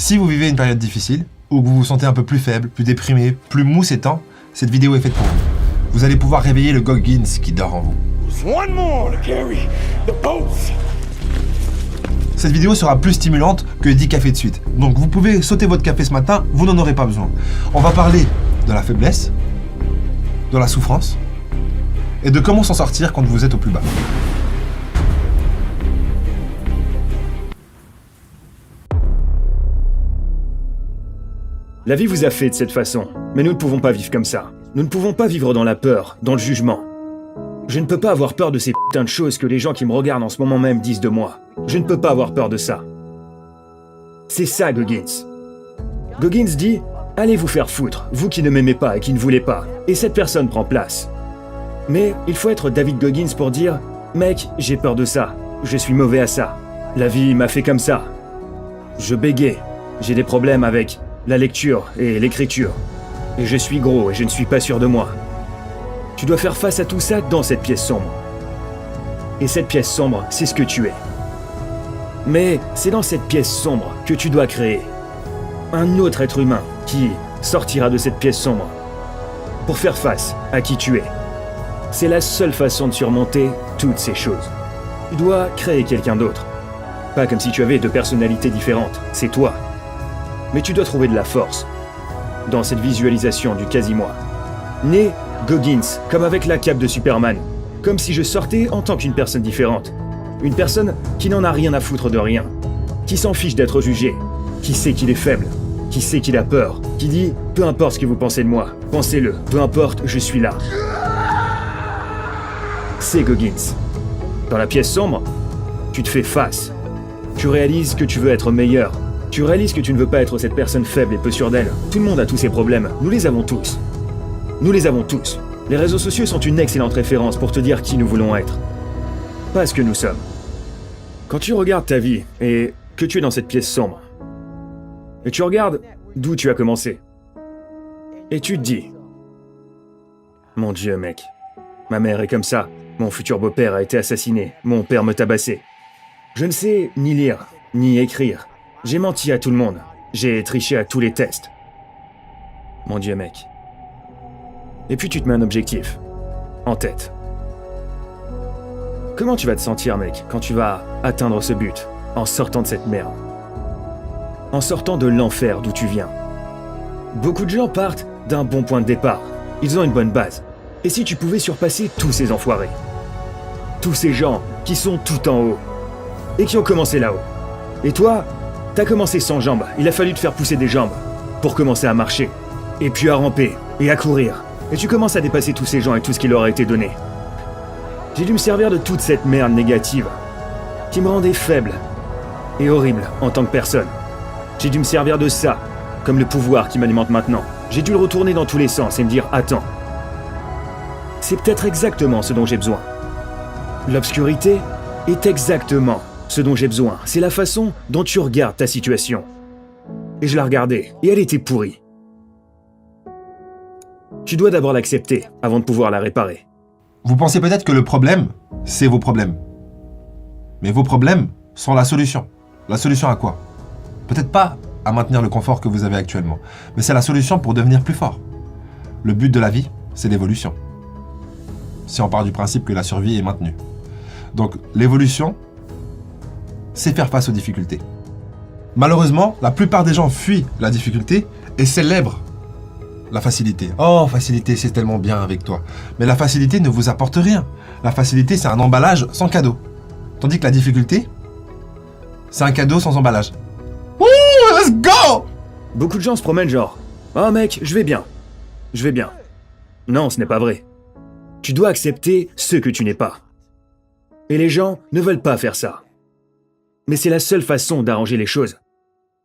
Si vous vivez une période difficile, ou que vous vous sentez un peu plus faible, plus déprimé, plus mou ces temps, cette vidéo est faite pour vous. Vous allez pouvoir réveiller le Goggins qui dort en vous. One more to carry the boats. Cette vidéo sera plus stimulante que 10 cafés de suite. Donc vous pouvez sauter votre café ce matin, vous n'en aurez pas besoin. On va parler de la faiblesse, de la souffrance, et de comment s'en sortir quand vous êtes au plus bas. La vie vous a fait de cette façon, mais nous ne pouvons pas vivre comme ça. Nous ne pouvons pas vivre dans la peur, dans le jugement. Je ne peux pas avoir peur de ces putains de choses que les gens qui me regardent en ce moment même disent de moi. Je ne peux pas avoir peur de ça. C'est ça, Goggins. Goggins dit « Allez vous faire foutre, vous qui ne m'aimez pas et qui ne voulez pas. » Et cette personne prend place. Mais il faut être David Goggins pour dire « Mec, j'ai peur de ça. Je suis mauvais à ça. La vie m'a fait comme ça. Je bégaye. J'ai des problèmes avec la lecture et l'écriture. Et je suis gros et je ne suis pas sûr de moi. » Tu dois faire face à tout ça dans cette pièce sombre. Et cette pièce sombre, c'est ce que tu es. Mais c'est dans cette pièce sombre que tu dois créer un autre être humain qui sortira de cette pièce sombre pour faire face à qui tu es. C'est la seule façon de surmonter toutes ces choses. Tu dois créer quelqu'un d'autre. Pas comme si tu avais deux personnalités différentes, c'est toi. Mais tu dois trouver de la force dans cette visualisation du quasi-moi. Né Goggins, comme avec la cape de Superman. Comme si je sortais en tant qu'une personne différente. Une personne qui n'en a rien à foutre de rien. Qui s'en fiche d'être jugé. Qui sait qu'il est faible. Qui sait qu'il a peur. Qui dit « Peu importe ce que vous pensez de moi. Pensez-le. Peu importe, je suis là. » C'est Goggins. Dans la pièce sombre, tu te fais face. Tu réalises que tu veux être meilleur. Tu réalises que tu ne veux pas être cette personne faible et peu sûre d'elle. Tout le monde a tous ses problèmes. Nous les avons tous. Nous les avons tous. Les réseaux sociaux sont une excellente référence pour te dire qui nous voulons être. Pas ce que nous sommes. Quand tu regardes ta vie et que tu es dans cette pièce sombre, et tu regardes d'où tu as commencé, et tu te dis « Mon Dieu, mec, ma mère est comme ça, mon futur beau-père a été assassiné, mon père me tabassait. Je ne sais ni lire, ni écrire. J'ai menti à tout le monde. J'ai triché à tous les tests. Mon Dieu, mec. » Et puis tu te mets un objectif, en tête. Comment tu vas te sentir, mec, quand tu vas atteindre ce but, en sortant de cette merde? En sortant de l'enfer d'où tu viens. Beaucoup de gens partent d'un bon point de départ. Ils ont une bonne base. Et si tu pouvais surpasser tous ces enfoirés? Tous ces gens qui sont tout en haut. Et qui ont commencé là-haut. Et toi, t'as commencé sans jambes. Il a fallu te faire pousser des jambes pour commencer à marcher. Et puis à ramper. Et à courir. Et tu commences à dépasser tous ces gens et tout ce qui leur a été donné. J'ai dû me servir de toute cette merde négative qui me rendait faible et horrible en tant que personne. J'ai dû me servir de ça comme le pouvoir qui m'alimente maintenant. J'ai dû le retourner dans tous les sens et me dire « Attends, c'est peut-être exactement ce dont j'ai besoin. L'obscurité est exactement ce dont j'ai besoin. C'est la façon dont tu regardes ta situation. » Et je la regardais et elle était pourrie. Tu dois d'abord l'accepter avant de pouvoir la réparer. Vous pensez peut-être que le problème, c'est vos problèmes. Mais vos problèmes sont la solution. La solution à quoi? Peut-être pas à maintenir le confort que vous avez actuellement, mais c'est la solution pour devenir plus fort. Le but de la vie, c'est l'évolution. Si on part du principe que la survie est maintenue. Donc l'évolution, c'est faire face aux difficultés. Malheureusement, la plupart des gens fuient la difficulté et célèbrent la facilité. Oh, facilité, c'est tellement bien avec toi. Mais la facilité ne vous apporte rien. La facilité, c'est un emballage sans cadeau. Tandis que la difficulté, c'est un cadeau sans emballage. Wouh, let's go! Beaucoup de gens se promènent genre « Oh mec, je vais bien. Je vais bien. » Non, ce n'est pas vrai. Tu dois accepter ce que tu n'es pas. Et les gens ne veulent pas faire ça. Mais c'est la seule façon d'arranger les choses.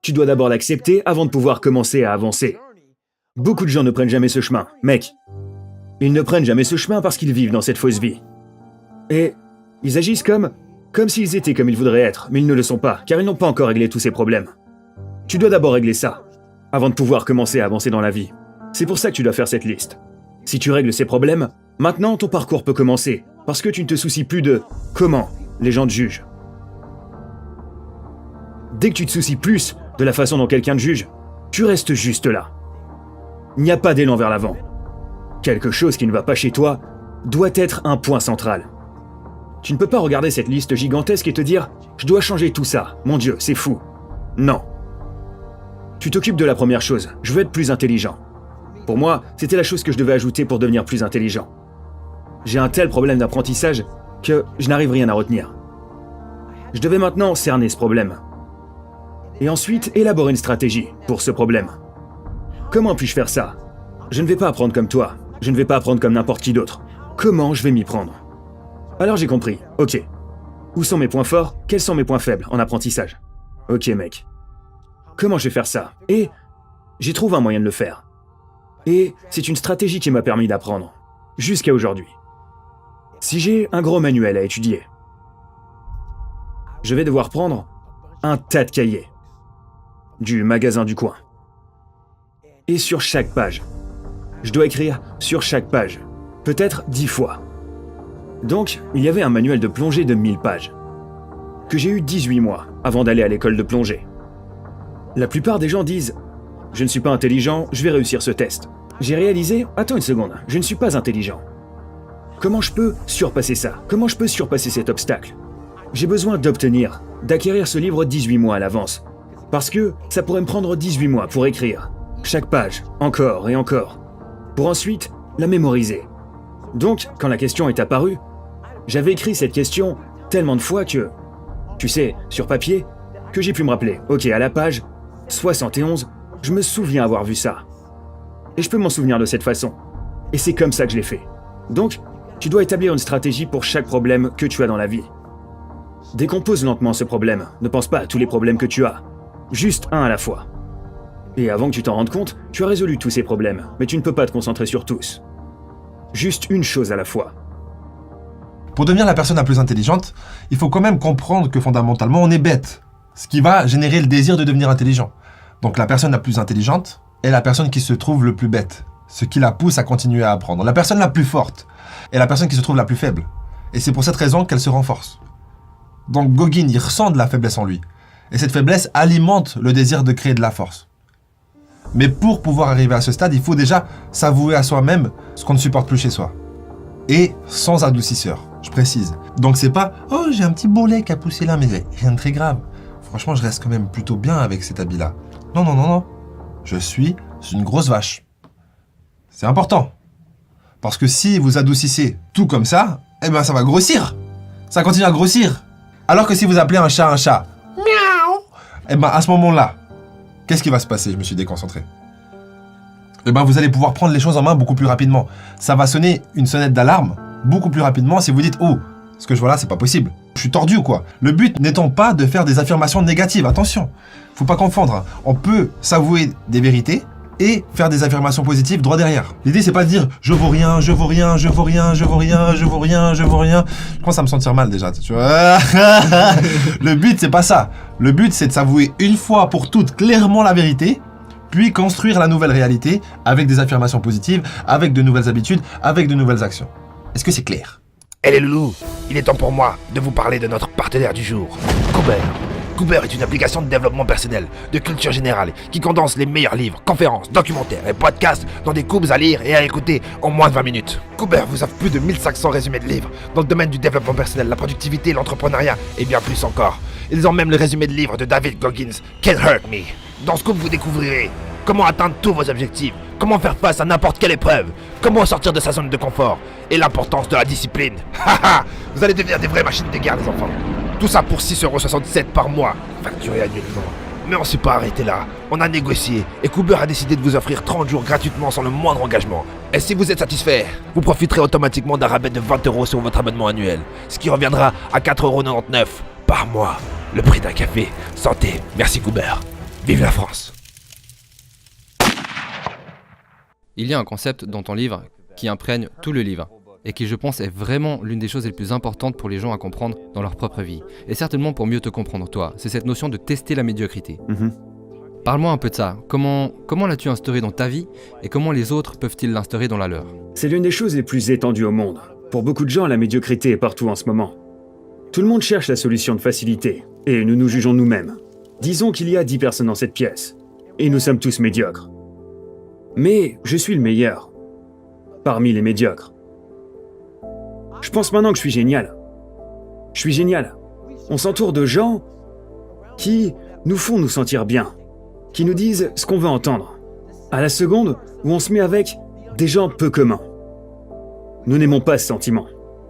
Tu dois d'abord l'accepter avant de pouvoir commencer à avancer. Beaucoup de gens ne prennent jamais ce chemin. Mec, ils ne prennent jamais ce chemin parce qu'ils vivent dans cette fausse vie. Et ils agissent comme s'ils étaient comme ils voudraient être, mais ils ne le sont pas, car ils n'ont pas encore réglé tous ces problèmes. Tu dois d'abord régler ça, avant de pouvoir commencer à avancer dans la vie. C'est pour ça que tu dois faire cette liste. Si tu règles ces problèmes, maintenant ton parcours peut commencer, parce que tu ne te soucies plus de comment les gens te jugent. Dès que tu te soucies plus de la façon dont quelqu'un te juge, tu restes juste là. Il n'y a pas d'élan vers l'avant. Quelque chose qui ne va pas chez toi doit être un point central. Tu ne peux pas regarder cette liste gigantesque et te dire « Je dois changer tout ça, mon Dieu, c'est fou ». Non. Tu t'occupes de la première chose, je veux être plus intelligent. Pour moi, c'était la chose que je devais ajouter pour devenir plus intelligent. J'ai un tel problème d'apprentissage que je n'arrive rien à retenir. Je devais maintenant cerner ce problème. Et ensuite, élaborer une stratégie pour ce problème. Comment puis-je faire ça? Je ne vais pas apprendre comme toi, je ne vais pas apprendre comme n'importe qui d'autre. Comment je vais m'y prendre? Alors j'ai compris, ok. Où sont mes points forts? Quels sont mes points faibles en apprentissage? Ok mec. Comment je vais faire ça? Et j'ai trouvé un moyen de le faire. Et c'est une stratégie qui m'a permis d'apprendre. Jusqu'à aujourd'hui. Si j'ai un gros manuel à étudier, je vais devoir prendre un tas de cahiers. Du magasin du coin. Et sur chaque page, je dois écrire sur chaque page, peut-être 10 fois. Donc, il y avait un manuel de plongée de 1000 pages, que j'ai eu 18 mois avant d'aller à l'école de plongée. La plupart des gens disent « Je ne suis pas intelligent, je vais réussir ce test ». J'ai réalisé « Attends une seconde, je ne suis pas intelligent. Comment je peux surpasser ça? Comment je peux surpasser cet obstacle? J'ai besoin d'acquérir ce livre 18 mois à l'avance, parce que ça pourrait me prendre 18 mois pour écrire chaque page, encore et encore, pour ensuite la mémoriser. Donc, quand la question est apparue, j'avais écrit cette question tellement de fois que, tu sais, sur papier, que j'ai pu me rappeler, ok, à la page 71, je me souviens avoir vu ça. Et je peux m'en souvenir de cette façon. Et c'est comme ça que je l'ai fait. Donc, tu dois établir une stratégie pour chaque problème que tu as dans la vie. Décompose lentement ce problème, ne pense pas à tous les problèmes que tu as, juste un à la fois. Et avant que tu t'en rendes compte, tu as résolu tous ces problèmes, mais tu ne peux pas te concentrer sur tous. Juste une chose à la fois. Pour devenir la personne la plus intelligente, il faut quand même comprendre que fondamentalement, on est bête. Ce qui va générer le désir de devenir intelligent. Donc la personne la plus intelligente est la personne qui se trouve le plus bête. Ce qui la pousse à continuer à apprendre. La personne la plus forte est la personne qui se trouve la plus faible. Et c'est pour cette raison qu'elle se renforce. Donc Gauguin, il ressent de la faiblesse en lui. Et cette faiblesse alimente le désir de créer de la force. Mais pour pouvoir arriver à ce stade, il faut déjà s'avouer à soi-même ce qu'on ne supporte plus chez soi. Et sans adoucisseur, je précise. Donc c'est pas « Oh, j'ai un petit bourrelet qui a poussé là, mais rien de très grave. Franchement, je reste quand même plutôt bien avec cet habit-là. » Non, non, non, non. Je suis une grosse vache. C'est important. Parce que si vous adoucissez tout comme ça, eh ben ça va grossir. Ça continue à grossir. Alors que si vous appelez un chat, miaou, eh ben à ce moment-là, qu'est-ce qui va se passer? Je me suis déconcentré. Eh ben vous allez pouvoir prendre les choses en main beaucoup plus rapidement. Ça va sonner une sonnette d'alarme beaucoup plus rapidement si vous dites « Oh, ce que je vois là, c'est pas possible. Je suis tordu ou quoi ?» Le but n'étant pas de faire des affirmations négatives. Attention, faut pas confondre. Hein. On peut s'avouer des vérités et faire des affirmations positives droit derrière. L'idée, c'est pas de dire « Je vaux rien, je vaux rien, je vaux rien, je vaux rien, je vaux rien, je vaux rien. » Je commence à me sentir mal déjà, tu vois. Le but, c'est pas ça. Le but, c'est de s'avouer une fois pour toutes clairement la vérité, puis construire la nouvelle réalité avec des affirmations positives, avec de nouvelles habitudes, avec de nouvelles actions. Est-ce que c'est clair? Eh les loulous, il est temps pour moi de vous parler de notre partenaire du jour, Cooper. Cooper est une application de développement personnel, de culture générale, qui condense les meilleurs livres, conférences, documentaires et podcasts dans des coupes à lire et à écouter en moins de 20 minutes. Cooper vous offre plus de 1500 résumés de livres dans le domaine du développement personnel, la productivité, l'entrepreneuriat et bien plus encore. Ils ont même le résumé de livre de David Goggins, Can't Hurt Me. Dans ce coupe, vous découvrirez comment atteindre tous vos objectifs, comment faire face à n'importe quelle épreuve, comment sortir de sa zone de confort et l'importance de la discipline. Haha, vous allez devenir des vraies machines de guerre, les enfants. Tout ça pour 6,67€ par mois, facturé annuellement. Mais on s'est pas arrêté là, on a négocié et Cooper a décidé de vous offrir 30 jours gratuitement sans le moindre engagement. Et si vous êtes satisfait, vous profiterez automatiquement d'un rabais de 20€ sur votre abonnement annuel, ce qui reviendra à 4,99€ par mois. Le prix d'un café. Santé, merci Cooper. Vive la France. Il y a un concept dans ton livre qui imprègne tout le livre et qui, je pense, est vraiment l'une des choses les plus importantes pour les gens à comprendre dans leur propre vie. Et certainement pour mieux te comprendre toi, c'est cette notion de tester la médiocrité. Parle-moi un peu de ça. Comment l'as-tu instauré dans ta vie et comment les autres peuvent-ils l'instaurer dans la leur? C'est l'une des choses les plus étendues au monde. Pour beaucoup de gens, la médiocrité est partout en ce moment. Tout le monde cherche la solution de facilité et nous nous jugeons nous-mêmes. Disons qu'il y a 10 personnes dans cette pièce, et nous sommes tous médiocres. Mais je suis le meilleur, parmi les médiocres. Je pense maintenant que je suis génial. Je suis génial. On s'entoure de gens qui nous font nous sentir bien, qui nous disent ce qu'on veut entendre, à la seconde où on se met avec des gens peu communs. Nous n'aimons pas ce sentiment.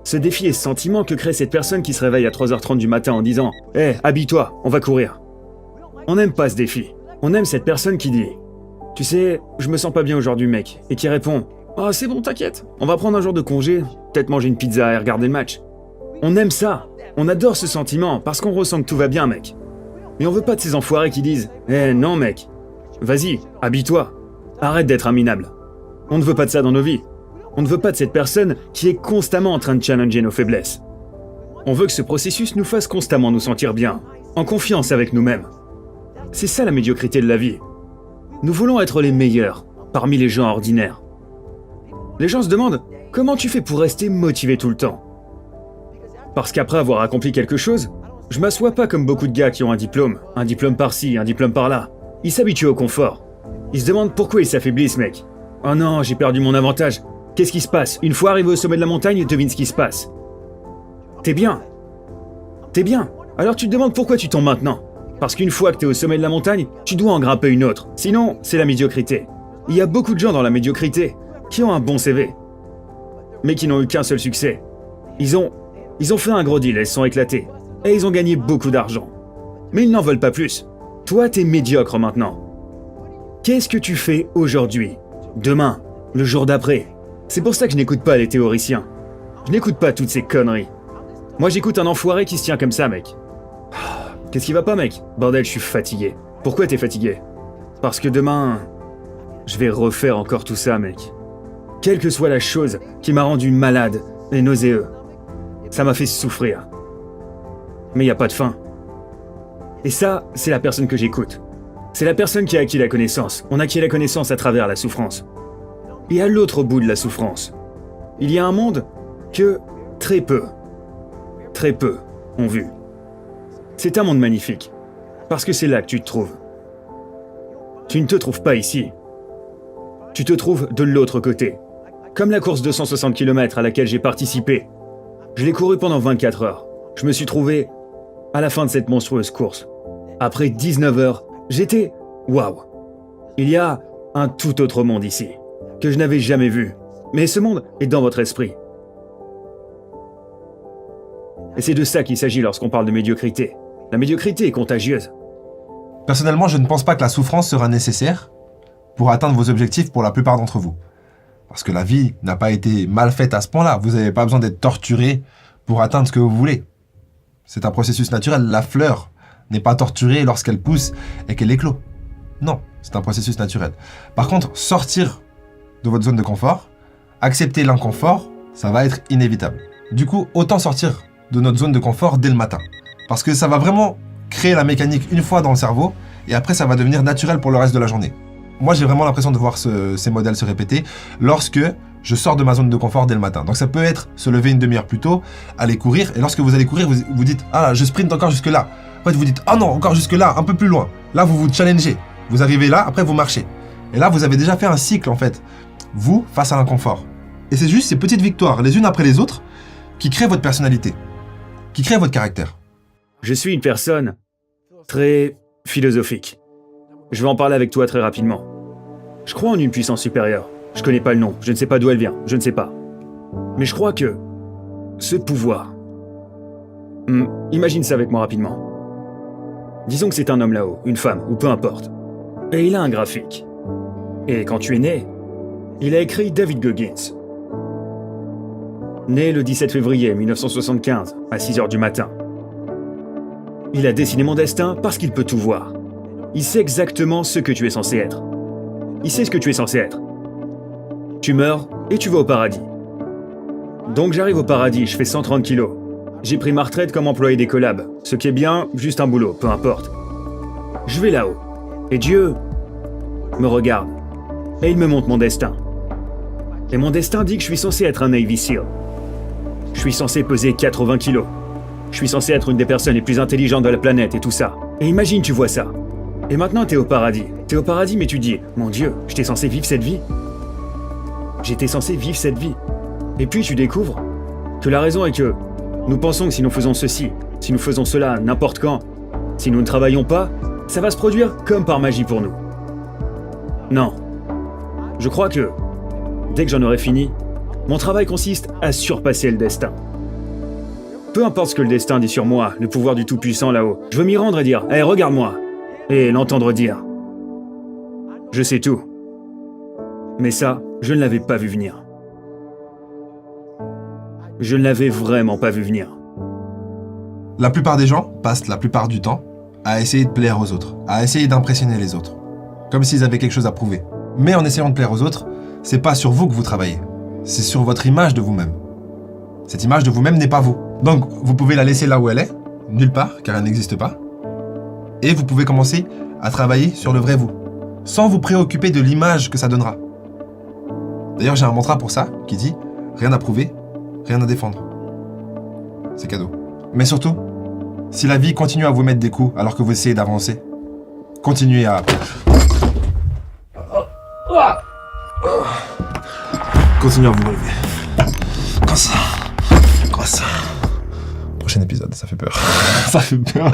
Ce défi est ce sentiment que crée cette personne qui se réveille à 3h30 du matin en disant « Hé, habille-toi, on va courir ». On n'aime pas ce défi. On aime cette personne qui dit « Tu sais, je me sens pas bien aujourd'hui mec » et qui répond « Ah c'est bon, t'inquiète, on va prendre un jour de congé, peut-être manger une pizza et regarder le match ». On aime ça. On adore ce sentiment parce qu'on ressent que tout va bien mec. Mais on veut pas de ces enfoirés qui disent « Eh non mec, vas-y, habille-toi, arrête d'être un minable ». On ne veut pas de ça dans nos vies. On ne veut pas de cette personne qui est constamment en train de challenger nos faiblesses. On veut que ce processus nous fasse constamment nous sentir bien, en confiance avec nous-mêmes. C'est ça la médiocrité de la vie. Nous voulons être les meilleurs, parmi les gens ordinaires. Les gens se demandent « Comment tu fais pour rester motivé tout le temps ?» Parce qu'après avoir accompli quelque chose, je m'assois pas comme beaucoup de gars qui ont un diplôme par-ci, un diplôme par-là. Ils s'habituent au confort. Ils se demandent pourquoi ils s'affaiblissent, mec. Oh non, j'ai perdu mon avantage. Qu'est-ce qui se passe? Une fois arrivé au sommet de la montagne, devine ce qui se passe. T'es bien. T'es bien. Alors tu te demandes pourquoi tu tombes maintenant. Parce qu'une fois que t'es au sommet de la montagne, tu dois en grimper une autre. Sinon, c'est la médiocrité. Il y a beaucoup de gens dans la médiocrité qui ont un bon CV, mais qui n'ont eu qu'un seul succès. Ils ont fait un gros deal et ils se sont éclatés. Et ils ont gagné beaucoup d'argent. Mais ils n'en veulent pas plus. Toi, t'es médiocre maintenant. Qu'est-ce que tu fais aujourd'hui? Demain? Le jour d'après? C'est pour ça que je n'écoute pas les théoriciens. Je n'écoute pas toutes ces conneries. Moi, j'écoute un enfoiré qui se tient comme ça, mec. Qu'est-ce qui va pas, mec? Bordel, je suis fatigué. Pourquoi t'es fatigué? Parce que demain, je vais refaire encore tout ça, mec. Quelle que soit la chose qui m'a rendu malade et nauséeux, ça m'a fait souffrir. Mais y a pas de fin. Et ça, c'est la personne que j'écoute. C'est la personne qui a acquis la connaissance. On acquiert la connaissance à travers la souffrance. Et à l'autre bout de la souffrance, il y a un monde que très peu ont vu. C'est un monde magnifique, parce que c'est là que tu te trouves. Tu ne te trouves pas ici. Tu te trouves de l'autre côté. Comme la course de 160 km à laquelle j'ai participé. Je l'ai couru pendant 24 heures. Je me suis trouvé à la fin de cette monstrueuse course. Après 19 heures, j'étais... Waouh! Il y a un tout autre monde ici, que je n'avais jamais vu. Mais ce monde est dans votre esprit. Et c'est de ça qu'il s'agit lorsqu'on parle de médiocrité. La médiocrité est contagieuse. Personnellement, je ne pense pas que la souffrance sera nécessaire pour atteindre vos objectifs pour la plupart d'entre vous. Parce que la vie n'a pas été mal faite à ce point-là. Vous n'avez pas besoin d'être torturé pour atteindre ce que vous voulez. C'est un processus naturel. La fleur n'est pas torturée lorsqu'elle pousse et qu'elle éclot. Non, c'est un processus naturel. Par contre, sortir de votre zone de confort, accepter l'inconfort, ça va être inévitable. Du coup, autant sortir de notre zone de confort dès le matin. Parce que ça va vraiment créer la mécanique une fois dans le cerveau et après ça va devenir naturel pour le reste de la journée. Moi, j'ai vraiment l'impression de voir ces modèles se répéter lorsque je sors de ma zone de confort dès le matin. Donc ça peut être se lever une demi-heure plus tôt, aller courir, et lorsque vous allez courir, vous dites « Ah là, je sprint encore jusque là ». En fait, vous dites « Ah non, encore jusque là, un peu plus loin ». Là, vous vous challengez. Vous arrivez là, après vous marchez. Et là, vous avez déjà fait un cycle en fait. Vous, face à l'inconfort. Et c'est juste ces petites victoires, les unes après les autres, qui créent votre personnalité, qui créent votre caractère. Je suis une personne très philosophique. Je vais en parler avec toi très rapidement. Je crois en une puissance supérieure. Je connais pas le nom, je ne sais pas d'où elle vient, je ne sais pas. Mais je crois que ce pouvoir... imagine ça avec moi rapidement. Disons que c'est un homme là-haut, une femme, ou peu importe. Et il a un graphique. Et quand tu es né, il a écrit David Goggins. Né le 17 février 1975, à 6h du matin. Il a dessiné mon destin parce qu'il peut tout voir. Il sait exactement ce que tu es censé être. Il sait ce que tu es censé être. Tu meurs et tu vas au paradis. Donc j'arrive au paradis, je fais 130 kilos. J'ai pris ma retraite comme employé des collabs, ce qui est bien, juste un boulot, peu importe. Je vais là-haut, et Dieu me regarde, et il me montre mon destin. Et mon destin dit que je suis censé être un Navy SEAL. Je suis censé peser 80 kilos. Je suis censé être une des personnes les plus intelligentes de la planète et tout ça. Et imagine tu vois ça. Et maintenant t'es au paradis. T'es au paradis mais tu dis, mon Dieu, j'étais censé vivre cette vie. J'étais censé vivre cette vie. Et puis tu découvres que la raison est que nous pensons que si nous faisons ceci, si nous faisons cela n'importe quand, si nous ne travaillons pas, ça va se produire comme par magie pour nous. Non. Je crois que, dès que j'en aurai fini, mon travail consiste à surpasser le destin. Peu importe ce que le destin dit sur moi, le pouvoir du Tout-Puissant là-haut, je veux m'y rendre et dire « Hé, regarde-moi !» et l'entendre dire « Je sais tout. » Mais ça, je ne l'avais pas vu venir. Je ne l'avais vraiment pas vu venir. La plupart des gens passent la plupart du temps à essayer de plaire aux autres, à essayer d'impressionner les autres, comme s'ils avaient quelque chose à prouver. Mais en essayant de plaire aux autres, c'est pas sur vous que vous travaillez, c'est sur votre image de vous-même. Cette image de vous-même n'est pas vous. Donc, vous pouvez la laisser là où elle est, nulle part, car elle n'existe pas, et vous pouvez commencer à travailler sur le vrai vous, sans vous préoccuper de l'image que ça donnera. D'ailleurs, j'ai un mantra pour ça, qui dit « Rien à prouver, rien à défendre ». C'est cadeau. Mais surtout, si la vie continue à vous mettre des coups alors que vous essayez d'avancer, continuez à... Continuez à vous relever. Comme ça. Comme ça. Prochain épisode, ça fait peur. Ça fait peur.